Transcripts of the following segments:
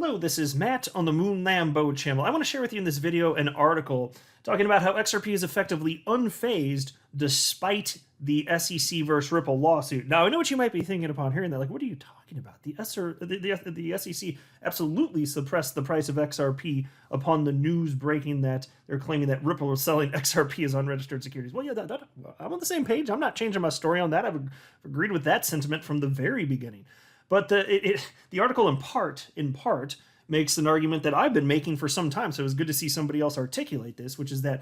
Hello, this is Matt on the Moon Lambo channel. I want to share with you in this video an article talking about how XRP is effectively unfazed despite the SEC versus Ripple lawsuit. Now, I know what you might be thinking upon hearing that. Like, what are you talking about? The SEC absolutely suppressed the price of XRP upon the news breaking that they're claiming that Ripple was selling XRP as unregistered securities. Well, yeah, I'm on the same page. I'm not changing my story on that. I've agreed with that sentiment from the very beginning. But the article in part makes an argument that I've been making for some time, so it was good to see somebody else articulate this, which is that,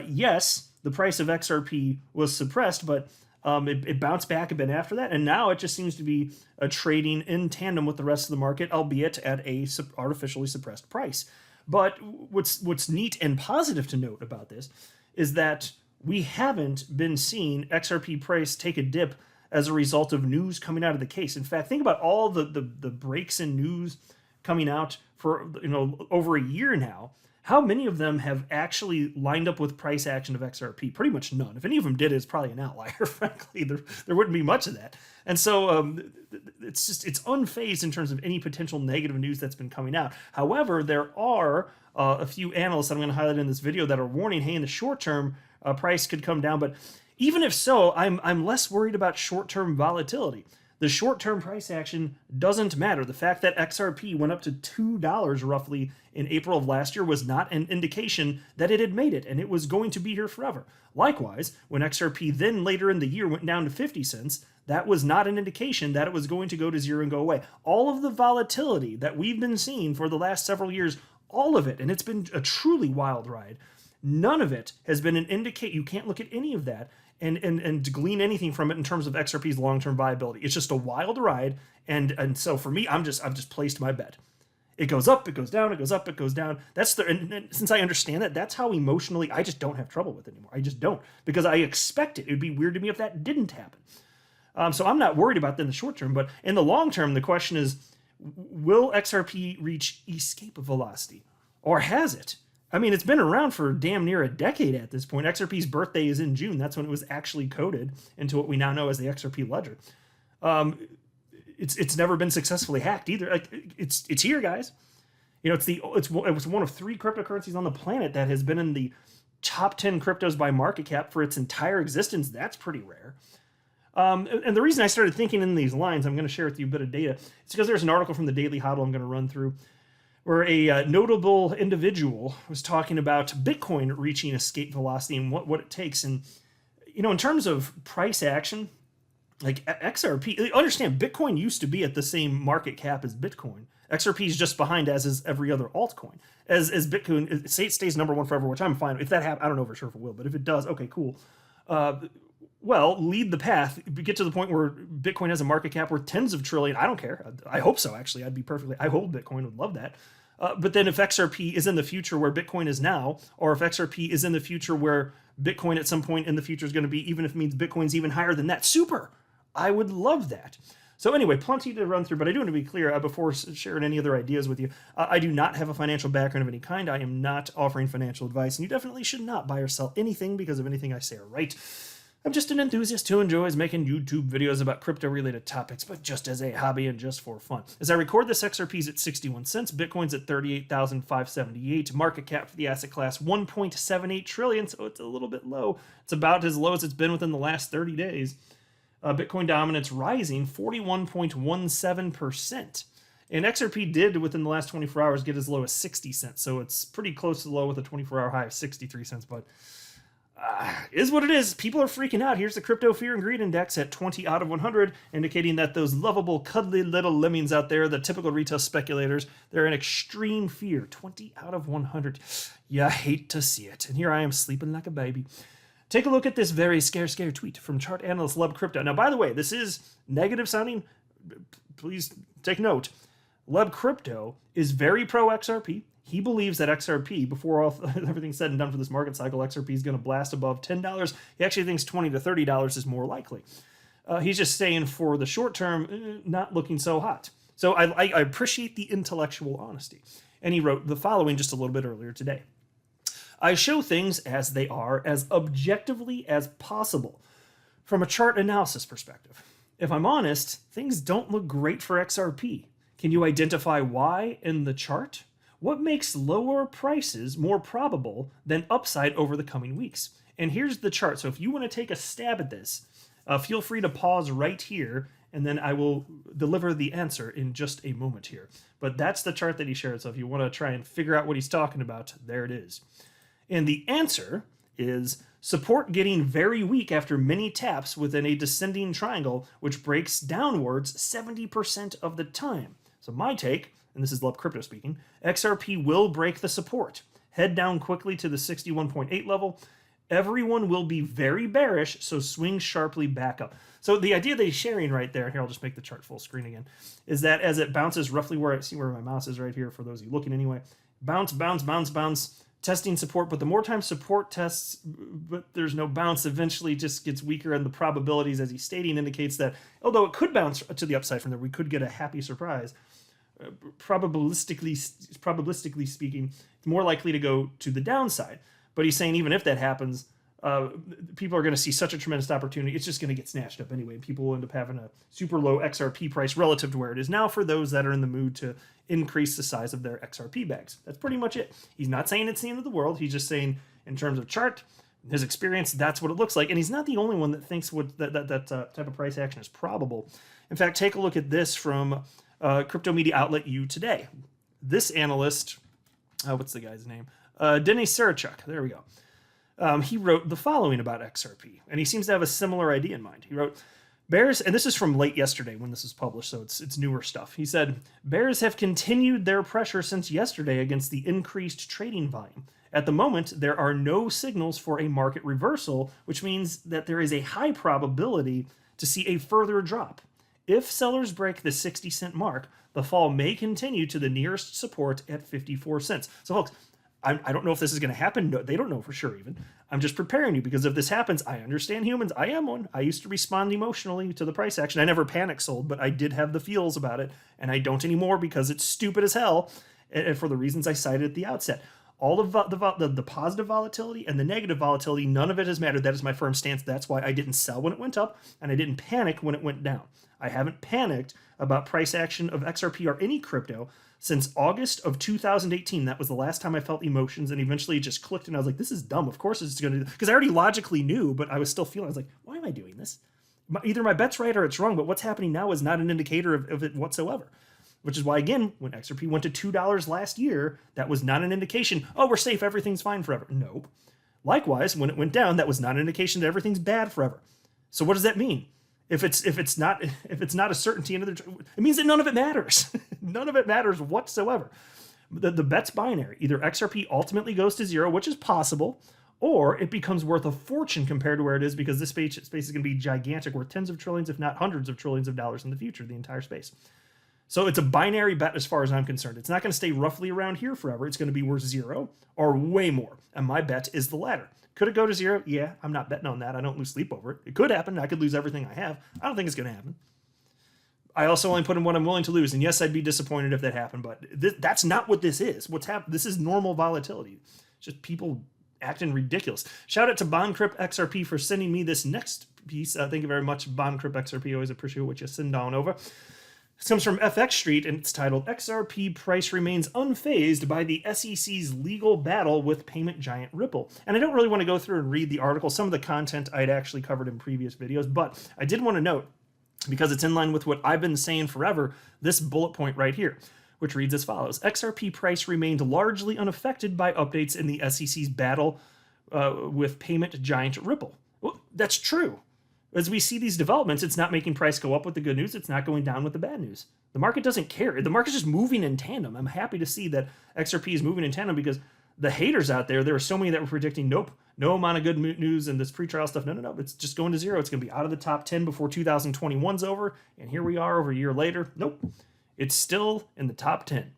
yes, the price of XRP was suppressed, but it bounced back a bit after that, and now it just seems to be trading in tandem with the rest of the market, albeit at a artificially suppressed price. But what's neat and positive to note about this is that we haven't been seeing XRP price take a dip as a result of news coming out of the case. In fact, think about all the breaks in news coming out for over a year now. How many of them have actually lined up with price action of XRP? Pretty much none. If any of them did, it's probably an outlier, frankly. There wouldn't be much of that. And so it's unfazed in terms of any potential negative news that's been coming out. However, there are a few analysts that I'm going to highlight in this video that are warning, hey, in the short term, price could come down. But even if so, I'm less worried about short-term volatility. The short-term price action doesn't matter. The fact that XRP went up to $2 roughly in April of last year was not an indication that it had made it and it was going to be here forever. Likewise, when XRP then later in the year went down to 50 cents, that was not an indication that it was going to go to zero and go away. All of the volatility that we've been seeing for the last several years, all of it, and it's been a truly wild ride, none of it has been an indicate. You can't look at any of that and glean anything from it in terms of XRP's long-term viability. It's just a wild ride, and so for me, I've just placed my bet. It goes up, it goes down, it goes up, it goes down. And since I understand that, that's how emotionally I just don't have trouble with it anymore. I just don't, because I expect it. It'd be weird to me if that didn't happen. So I'm not worried about that in the short term, but in the long term, the question is, will XRP reach escape velocity, or has it? I mean, it's been around for damn near a decade at this point. XRP's birthday is in June. That's when it was actually coded into what we now know as the XRP ledger. It's never been successfully hacked either. Like, it's here, guys. You know, it was one of 3 cryptocurrencies on the planet that has been in the top 10 cryptos by market cap for its entire existence. That's pretty rare. And the reason I started thinking in these lines, I'm going to share with you a bit of data. It's because there's an article from the Daily Hodl I'm going to run through, where a notable individual was talking about Bitcoin reaching escape velocity and what it takes. And, in terms of price action, like XRP, understand Bitcoin used to be at the same market cap as Bitcoin. XRP is just behind, as is every other altcoin. As Bitcoin, say it stays number one forever, which I'm fine. If that happens, I don't know for sure if it will, but if it does, okay, cool. Well, lead the path. Get to the point where Bitcoin has a market cap worth tens of trillion. I don't care. I hope so, actually. I hold Bitcoin, would love that. But then if XRP is in the future where Bitcoin is now, or if XRP is in the future where Bitcoin at some point in the future is going to be, even if it means Bitcoin's even higher than that, super. I would love that. So anyway, plenty to run through, but I do want to be clear before sharing any other ideas with you. I do not have a financial background of any kind. I am not offering financial advice, and you definitely should not buy or sell anything because of anything I say or write. I'm just an enthusiast who enjoys making YouTube videos about crypto-related topics, but just as a hobby and just for fun. As I record this, XRP's at 61 cents, Bitcoin's at 38,578, market cap for the asset class 1.78 trillion, so it's a little bit low. It's about as low as it's been within the last 30 days. Bitcoin dominance rising 41.17%. And XRP did, within the last 24 hours, get as low as 60 cents, so it's pretty close to the low with a 24-hour high of 63 cents, but is what it is. People are freaking out. Here's the Crypto Fear and Greed Index at 20 out of 100, indicating that those lovable, cuddly little lemmings out there, the typical retail speculators, they're in extreme fear. 20 out of 100. You hate to see it. And here I am sleeping like a baby. Take a look at this very scare tweet from chart analyst Leb Crypto. Now, by the way, this is negative sounding. Please take note. Leb Crypto is very pro XRP. He believes that XRP, before everything's said and done for this market cycle, XRP is going to blast above $10. He actually thinks $20 to $30 is more likely. He's just saying for the short term, not looking so hot. So I appreciate the intellectual honesty. And he wrote the following just a little bit earlier today. I show things as they are, as objectively as possible, from a chart analysis perspective. If I'm honest, things don't look great for XRP. Can you identify why in the chart? What makes lower prices more probable than upside over the coming weeks? And here's the chart. So if you want to take a stab at this, feel free to pause right here, and then I will deliver the answer in just a moment here. But that's the chart that he shared. So if you want to try and figure out what he's talking about, there it is. And the answer is support getting very weak after many taps within a descending triangle, which breaks downwards 70% of the time. So my take, and this is Love Crypto speaking, XRP will break the support, head down quickly to the 61.8 level. Everyone will be very bearish, so swing sharply back up. So the idea that he's sharing right there, here I'll just make the chart full screen again, is that as it bounces roughly where I see where my mouse is right here for those of you looking anyway, bounce, bounce, bounce, bounce, testing support, but the more time support tests, but there's no bounce, eventually just gets weaker, and the probabilities, as he's stating, indicates that although it could bounce to the upside from there, we could get a happy surprise. Probabilistically speaking, it's more likely to go to the downside. But he's saying even if that happens, people are going to see such a tremendous opportunity, it's just going to get snatched up anyway. People will end up having a super low XRP price relative to where it is now for those that are in the mood to increase the size of their XRP bags. That's pretty much it. He's not saying it's the end of the world. He's just saying in terms of chart, his experience, that's what it looks like. And he's not the only one that thinks that type of price action is probable. In fact, take a look at this from crypto media outlet U Today. This analyst, what's the guy's name? Denis Sarachuk, there we go. He wrote the following about XRP, and he seems to have a similar idea in mind. He wrote, bears, and this is from late yesterday when this is published, so it's newer stuff. He said, bears have continued their pressure since yesterday against the increased trading volume. At the moment, there are no signals for a market reversal, which means that there is a high probability to see a further drop. If sellers break the 60-cent mark, the fall may continue to the nearest support at 54 cents. So folks, I don't know if this is going to happen. No, they don't know for sure even. I'm just preparing you because if this happens, I understand humans. I am one. I used to respond emotionally to the price action. I never panic sold, but I did have the feels about it, and I don't anymore because it's stupid as hell, and for the reasons I cited at the outset. All of the positive volatility and the negative volatility, none of it has mattered. That is my firm stance. That's why I didn't sell when it went up, and I didn't panic when it went down. I haven't panicked about price action of XRP or any crypto since August of 2018. That was the last time I felt emotions, and eventually it just clicked, and I was like, this is dumb. Of course it's going to do, because I already logically knew, but I was still feeling, I was like, why am I doing this? Either my bet's right or it's wrong, but what's happening now is not an indicator of it whatsoever. Which is why, again, when XRP went to $2 last year, that was not an indication, oh, we're safe, everything's fine forever. Nope. Likewise, when it went down, that was not an indication that everything's bad forever. So what does that mean? If it's not a certainty, it means that none of it matters. None of it matters whatsoever. The bet's binary. Either XRP ultimately goes to zero, which is possible, or it becomes worth a fortune compared to where it is, because this space is going to be gigantic, worth tens of trillions, if not hundreds of trillions of dollars in the future, the entire space. So it's a binary bet as far as I'm concerned. It's not going to stay roughly around here forever. It's going to be worth zero or way more. And my bet is the latter. Could it go to zero? Yeah, I'm not betting on that. I don't lose sleep over it. It could happen. I could lose everything I have. I don't think it's going to happen. I also only put in what I'm willing to lose. And yes, I'd be disappointed if that happened, but that's not what this is. What's happened? This is normal volatility. It's just people acting ridiculous. Shout out to BondCrypt XRP for sending me this next piece. Thank you very much, BondCrypt XRP. Always appreciate what you send on over. This comes from FX Street, and it's titled, XRP price remains unfazed by the SEC's legal battle with payment giant Ripple. And I don't really want to go through and read the article. Some of the content I'd actually covered in previous videos, but I did want to note, because it's in line with what I've been saying forever, this bullet point right here, which reads as follows. XRP price remained largely unaffected by updates in the SEC's battle with payment giant Ripple. Well, that's true. As we see these developments, it's not making price go up with the good news. It's not going down with the bad news. The market doesn't care. The market's just moving in tandem. I'm happy to see that XRP is moving in tandem, because the haters out there were so many that were predicting, nope, no amount of good news and this pretrial stuff. No, it's just going to zero. It's going to be out of the top 10 before 2021's over. And here we are over a year later. Nope, it's still in the top 10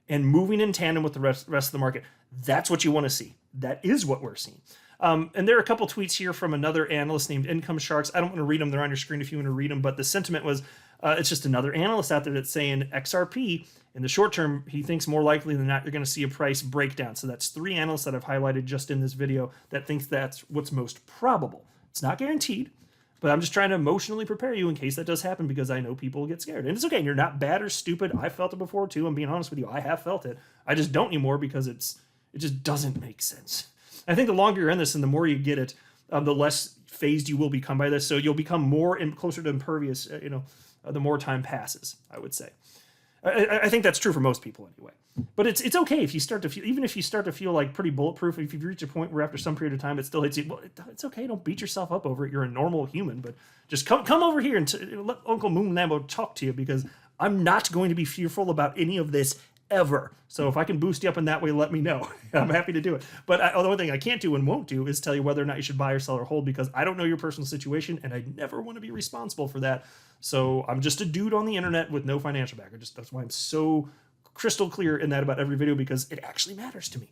and moving in tandem with the rest of the market. That's what you want to see. That is what we're seeing. And there are a couple tweets here from another analyst named Income Sharks. I don't want to read them. They're on your screen if you want to read them. But the sentiment was, it's just another analyst out there that's saying XRP, in the short term, he thinks more likely than not, you're going to see a price breakdown. So that's three analysts that I've highlighted just in this video that thinks that's what's most probable. It's not guaranteed, But I'm just trying to emotionally prepare you in case that does happen, because I know people get scared. And it's okay. You're not bad or stupid. I felt it before too. I'm being honest with you. I have felt it. I just don't anymore because it just doesn't make sense. I think the longer you're in this and the more you get it, the less phased you will become by this. So you'll become more closer to impervious, the more time passes, I would say. I think that's true for most people anyway. But it's okay if you start to feel, even if you start to feel like pretty bulletproof, if you reach a point where after some period of time it still hits you, well, it's okay. Don't beat yourself up over it. You're a normal human, but just come over here and let Uncle Moon Lambo talk to you, because I'm not going to be fearful about any of this ever. So if I can boost you up in that way, let me know. I'm happy to do it. But the only thing I can't do and won't do is tell you whether or not you should buy or sell or hold, because I don't know your personal situation and I never want to be responsible for that. So I'm just a dude on the internet with no financial background. That's why I'm so crystal clear in that about every video, because it actually matters to me.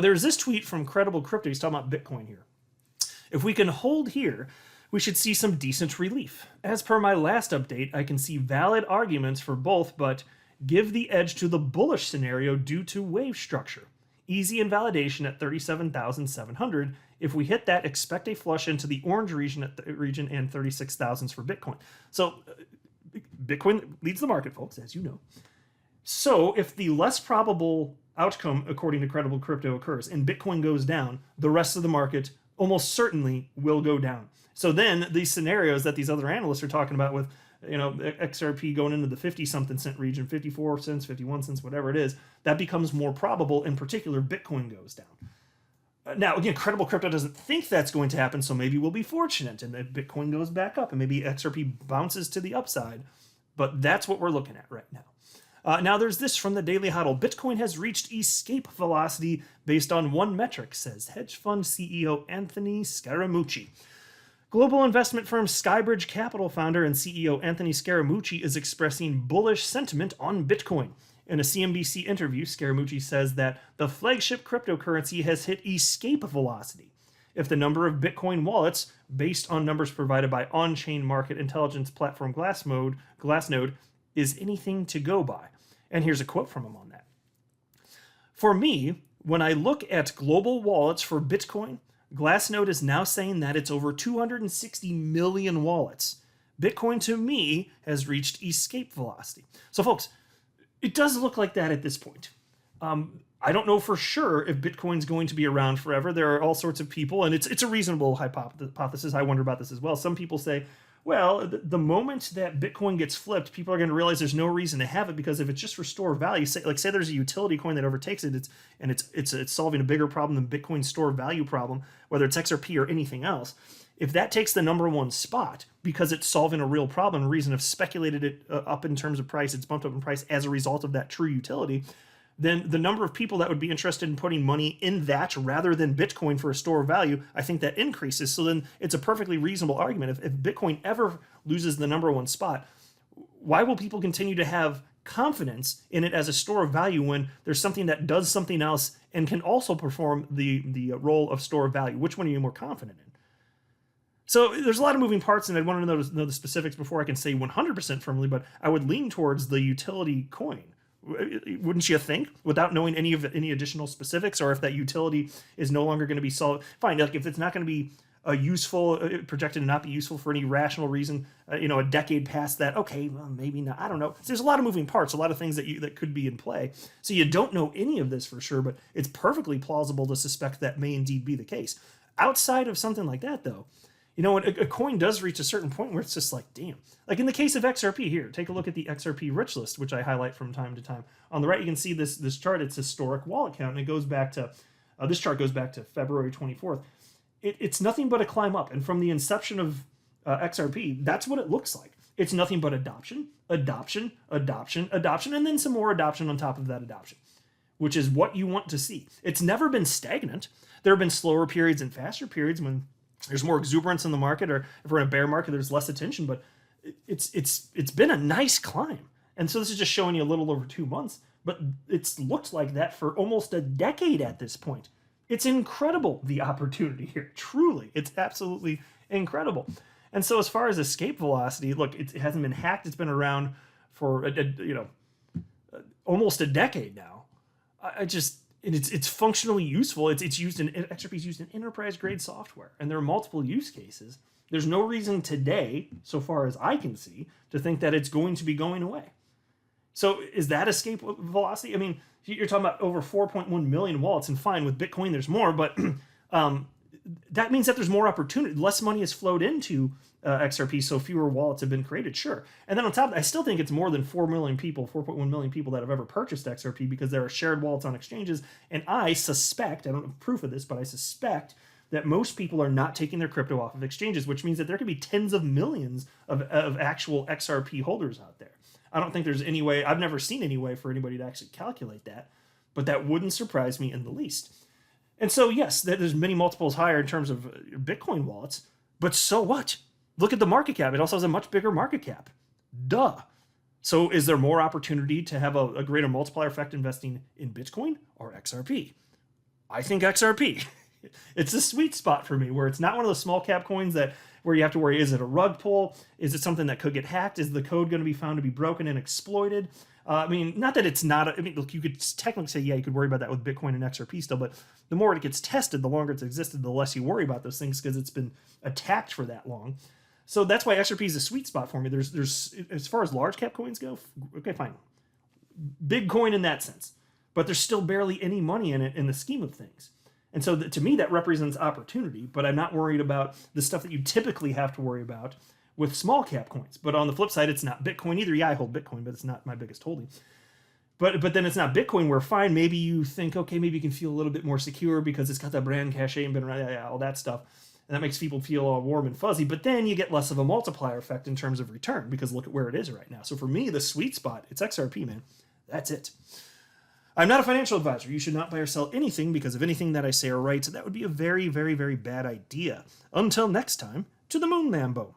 There's this tweet from Credible Crypto. He's talking about Bitcoin here. If we can hold here, we should see some decent relief. As per my last update, I can see valid arguments for both, but give the edge to the bullish scenario due to wave structure. Easy invalidation at 37,700. If we hit that, expect a flush into the orange region and 36,000s for Bitcoin. So Bitcoin leads the market, folks, as you know. So if the less probable outcome, according to Credible Crypto, occurs and Bitcoin goes down, the rest of the market almost certainly will go down. So then these scenarios that these other analysts are talking about with, XRP going into the 50-something cent region, 54 cents, 51 cents, whatever it is, that becomes more probable. In particular, Bitcoin goes down. Now, again, Credible Crypto doesn't think that's going to happen, so maybe we'll be fortunate and that Bitcoin goes back up and maybe XRP bounces to the upside. But that's what we're looking at right now. Now, there's this from the Daily Huddle. Bitcoin has reached escape velocity based on one metric, says hedge fund CEO Anthony Scaramucci. Global investment firm Skybridge Capital founder and CEO Anthony Scaramucci is expressing bullish sentiment on Bitcoin. In a CNBC interview, Scaramucci says that the flagship cryptocurrency has hit escape velocity. If the number of Bitcoin wallets, based on numbers provided by on-chain market intelligence platform Glassnode, is anything to go by. And here's a quote from him on that. For me, when I look at global wallets for Bitcoin, Glassnode is now saying that it's over 260 million wallets. Bitcoin, to me, has reached escape velocity. So, folks, it does look like that at this point. I don't know for sure if Bitcoin's going to be around forever. There are all sorts of people, and it's a reasonable hypothesis. I wonder about this as well. Some people say, well, the moment that Bitcoin gets flipped, people are going to realize there's no reason to have it, because if it's just for store value, say there's a utility coin that overtakes it, it's solving a bigger problem than Bitcoin's store value problem, whether it's XRP or anything else. If that takes the number one spot because it's solving a real problem, a reason have speculated it up in terms of price, it's bumped up in price as a result of that true utility, then the number of people that would be interested in putting money in that rather than Bitcoin for a store of value, I think that increases. So then it's a perfectly reasonable argument. If Bitcoin ever loses the number one spot, why will people continue to have confidence in it as a store of value when there's something that does something else and can also perform the role of store of value? Which one are you more confident in? So there's a lot of moving parts, and I want to know the specifics before I can say 100% firmly, but I would lean towards the utility coin. Wouldn't you think, without knowing any additional specifics, or if that utility is no longer going to be solid? Fine, like if it's not going to be useful, projected to not be useful for any rational reason, a decade past that, okay, well, maybe not. I don't know. So there's a lot of moving parts, a lot of things that could be in play. So you don't know any of this for sure, but it's perfectly plausible to suspect that may indeed be the case. Outside of something like that, though, a coin does reach a certain point where it's just like, damn. Like in the case of XRP here, take a look at the XRP rich list, which I highlight from time to time. On the right, you can see this chart. It's historic wallet count, and it goes back to, this chart goes back to February 24th. It's nothing but a climb up. And from the inception of XRP, that's what it looks like. It's nothing but adoption, adoption, adoption, adoption, and then some more adoption on top of that adoption, which is what you want to see. It's never been stagnant. There have been slower periods and faster periods when there's more exuberance in the market, or if we're in a bear market, there's less attention, but it's been a nice climb. And so this is just showing you a little over 2 months, but it's looked like that for almost a decade at this point. It's incredible, the opportunity here. Truly, it's absolutely incredible. And so as far as escape velocity, look, it hasn't been hacked. It's been around for, almost a decade now. and it's functionally useful. It's used in XRP is used in enterprise grade software, and there are multiple use cases. There's no reason today, so far as I can see, to think that it's going to be going away. So is that escape velocity? I mean, you're talking about over 4.1 million wallets, and fine, with Bitcoin there's more, but that means that there's more opportunity. Less money has flowed into XRP, so fewer wallets have been created, sure. And then on top of that, I still think it's more than 4 million people, 4.1 million people that have ever purchased XRP, because there are shared wallets on exchanges. And I suspect, I don't have proof of this, but I suspect that most people are not taking their crypto off of exchanges, which means that there could be tens of millions of actual XRP holders out there. I don't think there's any way, I've never seen any way for anybody to actually calculate that, but that wouldn't surprise me in the least. And so, yes, there's many multiples higher in terms of Bitcoin wallets, but so what? Look at the market cap. It also has a much bigger market cap. Duh. So is there more opportunity to have a greater multiplier effect investing in Bitcoin or XRP? I think XRP. It's a sweet spot for me, where it's not one of those small cap coins that where you have to worry, is it a rug pull? Is it something that could get hacked? Is the code going to be found to be broken and exploited? I mean, not that it's not, I mean, look, you could technically say, yeah, you could worry about that with Bitcoin and XRP still, but the more it gets tested, the longer it's existed, the less you worry about those things, because it's been attacked for that long. So that's why XRP is a sweet spot for me. There's as far as large cap coins go, okay, fine. Big coin in that sense, but there's still barely any money in it in the scheme of things. And so to me, that represents opportunity, but I'm not worried about the stuff that you typically have to worry about with small cap coins. But on the flip side, it's not Bitcoin either. Yeah, I hold Bitcoin, but it's not my biggest holding. But then it's not Bitcoin, where fine, maybe you think, okay, maybe you can feel a little bit more secure because it's got that brand cachet and been around, yeah, all that stuff. And that makes people feel all warm and fuzzy. But then you get less of a multiplier effect in terms of return, because look at where it is right now. So for me, the sweet spot, it's XRP, man. That's it. I'm not a financial advisor. You should not buy or sell anything because of anything that I say or write. So that would be a very, very, very bad idea. Until next time, to the moon, Lambo.